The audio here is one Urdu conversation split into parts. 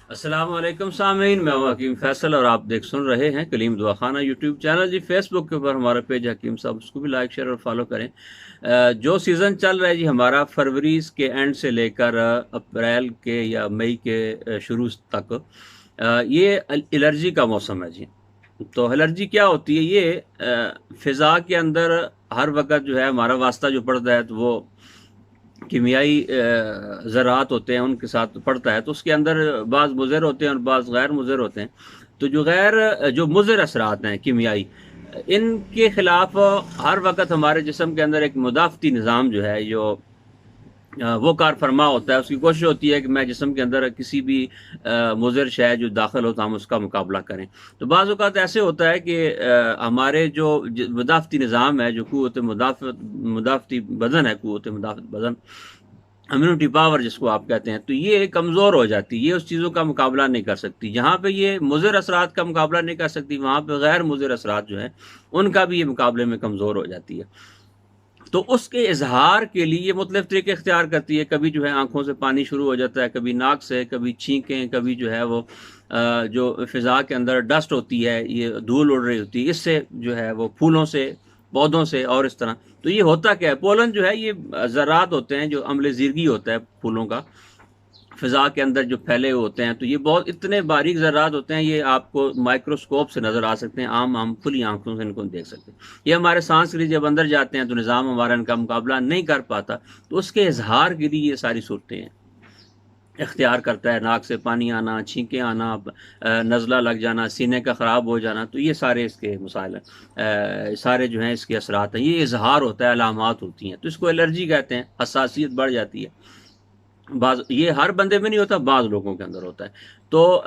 السلام علیکم سامعین، میں ہوں حکیم فیصل اور آپ سن رہے ہیں کلیم دعا خانہ یوٹیوب چینل جی۔ فیس بک کے اوپر ہمارا پیج حکیم صاحب، اس کو بھی لائک شیئر اور فالو کریں۔ جو سیزن چل رہا ہے جی ہمارا فروری کے اینڈ سے لے کر اپریل کے یا مئی کے شروع تک، یہ الرجی کا موسم ہے جی۔ تو الرجی کیا ہوتی ہے؟ یہ فضا کے اندر ہر وقت جو ہے ہمارا واسطہ جو پڑتا ہے تو وہ کیمیائی ذرات ہوتے ہیں، ان کے ساتھ پڑتا ہے، تو اس کے اندر بعض مضر ہوتے ہیں اور بعض غیر مضر ہوتے ہیں۔ تو جو مضر اثرات ہیں کیمیائی، ان کے خلاف ہر وقت ہمارے جسم کے اندر ایک مدافعتی نظام جو ہے، جو وہ کار فرما ہوتا ہے، اس کی کوشش ہوتی ہے کہ میں جسم کے اندر کسی بھی مضر شے جو داخل ہوتا ہم اس کا مقابلہ کریں۔ تو بعض اوقات ایسے ہوتا ہے کہ ہمارے جو مدافعتی نظام ہے، جو قوت مدافعتی بدن ہے، قوت مدافعت بدن، امیونٹی پاور جس کو آپ کہتے ہیں، تو یہ کمزور ہو جاتی ہے، یہ اس چیزوں کا مقابلہ نہیں کر سکتی۔ جہاں پہ یہ مضر اثرات کا مقابلہ نہیں کر سکتی، وہاں پہ غیر مضر اثرات جو ہیں ان کا بھی یہ مقابلے میں کمزور ہو جاتی ہے۔ تو اس کے اظہار کے لیے یہ مختلف طریقے اختیار کرتی ہے۔ کبھی جو ہے آنکھوں سے پانی شروع ہو جاتا ہے، کبھی ناک سے، کبھی چھینکیں، کبھی جو ہے وہ جو فضا کے اندر ڈسٹ ہوتی ہے، یہ دھول اڑ رہی ہوتی ہے، اس سے جو ہے وہ پھولوں سے، پودوں سے اور اس طرح۔ تو یہ ہوتا کیا ہے؟ پولن جو ہے یہ ذرات ہوتے ہیں، جو عمل زیرگی ہوتا ہے پھولوں کا، فضا کے اندر جو پھیلے ہوئے ہوتے ہیں، تو یہ بہت اتنے باریک ذرات ہوتے ہیں، یہ آپ کو مائکروسکوپ سے نظر آ سکتے ہیں، عام کھلی آنکھوں سے ان کو دیکھ سکتے ہیں۔ یہ ہمارے سانس کے لیے جب اندر جاتے ہیں تو نظام ہمارا ان کا مقابلہ نہیں کر پاتا، تو اس کے اظہار کے لیے یہ ساری صورتیں ہیں اختیار کرتا ہے۔ ناک سے پانی آنا، چھینکیں آنا، نزلہ لگ جانا، سینے کا خراب ہو جانا، تو یہ سارے اس کے مسائل ہیں، سارے جو ہیں اس کے اثرات ہیں، یہ اظہار ہوتا ہے، علامات ہوتی ہیں، تو اس کو الرجی کہتے ہیں۔ حساسیت بڑھ جاتی ہے، یہ ہر بندے میں نہیں ہوتا، بعض لوگوں کے اندر ہوتا ہے۔ تو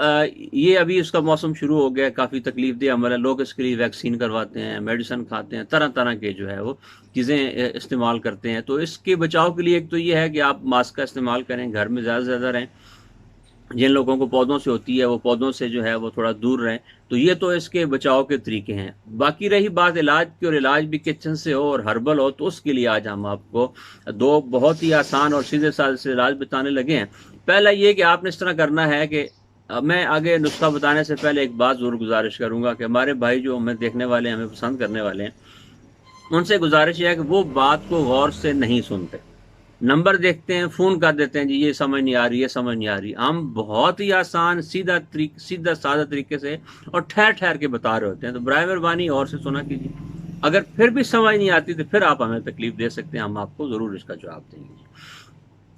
یہ ابھی اس کا موسم شروع ہو گیا ہے، کافی تکلیف دہ عمل ہے، لوگ اس کے لیے ویکسین کرواتے ہیں، میڈیسن کھاتے ہیں، طرح طرح کے جو ہے وہ چیزیں استعمال کرتے ہیں۔ تو اس کے بچاؤ کے لیے ایک تو یہ ہے کہ آپ ماسک کا استعمال کریں، گھر میں زیادہ سے زیادہ رہیں، جن لوگوں کو پودوں سے ہوتی ہے وہ پودوں سے جو ہے وہ تھوڑا دور رہیں۔ تو یہ تو اس کے بچاؤ کے طریقے ہیں۔ باقی رہی بات علاج کی، اور علاج بھی کچن سے ہو اور ہربل ہو، تو اس کے لیے آج ہم آپ کو دو بہت ہی آسان اور سیدھے سادے سے علاج بتانے لگے ہیں۔ پہلا یہ کہ آپ نے اس طرح کرنا ہے کہ میں آگے نسخہ بتانے سے پہلے ایک بات ضرور گزارش کروں گا کہ ہمارے بھائی جو ہمیں دیکھنے والے ہیں، ہمیں پسند کرنے والے ہیں، ان سے گزارش یہ ہے کہ وہ بات کو غور سے نہیں سنتے، نمبر دیکھتے ہیں، فون کر دیتے ہیں، جی یہ سمجھ نہیں آ رہی، یہ سمجھ نہیں آ رہی۔ ہم بہت ہی آسان سیدھا سادہ طریقے سے اور ٹھہر ٹھہر کے بتا رہے ہوتے ہیں، تو برائے مہربانی اور سے سنا کیجیے۔ اگر پھر بھی سمجھ نہیں آتی تو پھر آپ ہمیں تکلیف دے سکتے ہیں، ہم آپ کو ضرور اس کا جواب دیں گے۔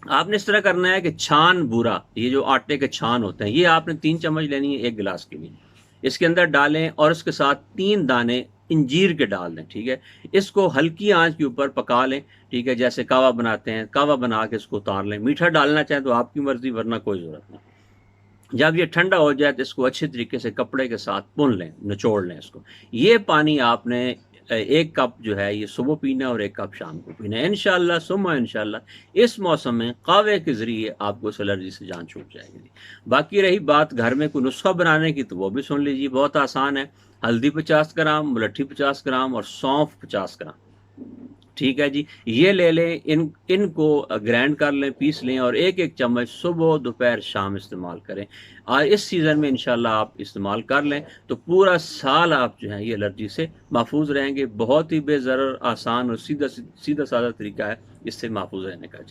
آپ نے اس طرح کرنا ہے کہ چھان بورا، یہ جو آٹے کے چھان ہوتے ہیں، یہ آپ نے 3 چمچ لینی ہے ایک گلاس کے لیے، اس کے اندر ڈالیں اور اس کے ساتھ 3 دانے انجیر کے ڈال دیں، ٹھیک ہے؟ اس کو ہلکی آنچ کے اوپر پکا لیں، ٹھیک ہے؟ جیسے کہوہ بناتے ہیں، کہوہ بنا کے اس کو اتار لیں۔ میٹھا ڈالنا چاہیں تو آپ کی مرضی، ورنہ کوئی ضرورت نہیں۔ جب یہ ٹھنڈا ہو جائے تو اس کو اچھے طریقے سے کپڑے کے ساتھ پون لیں، نچوڑ لیں اس کو۔ یہ پانی آپ نے 1 کپ جو ہے یہ صبح پینا اور 1 کپ شام کو پینا ہے، انشاءاللہ ثم انشاءاللہ اس موسم میں قہوے کے ذریعے آپ کو اس الرجی سے جان چھوٹ جائے گی۔ باقی رہی بات گھر میں کوئی نسخہ بنانے کی، تو وہ بھی سن لیجیے، بہت آسان ہے۔ ہلدی 50 گرام، ملٹھی 50 گرام اور سونف 50 گرام، ٹھیک ہے جی؟ یہ لے لیں، ان کو گرینڈ کر لیں، پیس لیں، اور 1 چمچ صبح، دوپہر، شام استعمال کریں۔ اور اس سیزن میں انشاءاللہ آپ استعمال کر لیں تو پورا سال آپ جو ہیں یہ الرجی سے محفوظ رہیں گے۔ بہت ہی بے ضرر، آسان اور سیدھا سادہ طریقہ ہے اس سے محفوظ رہنے کا جی۔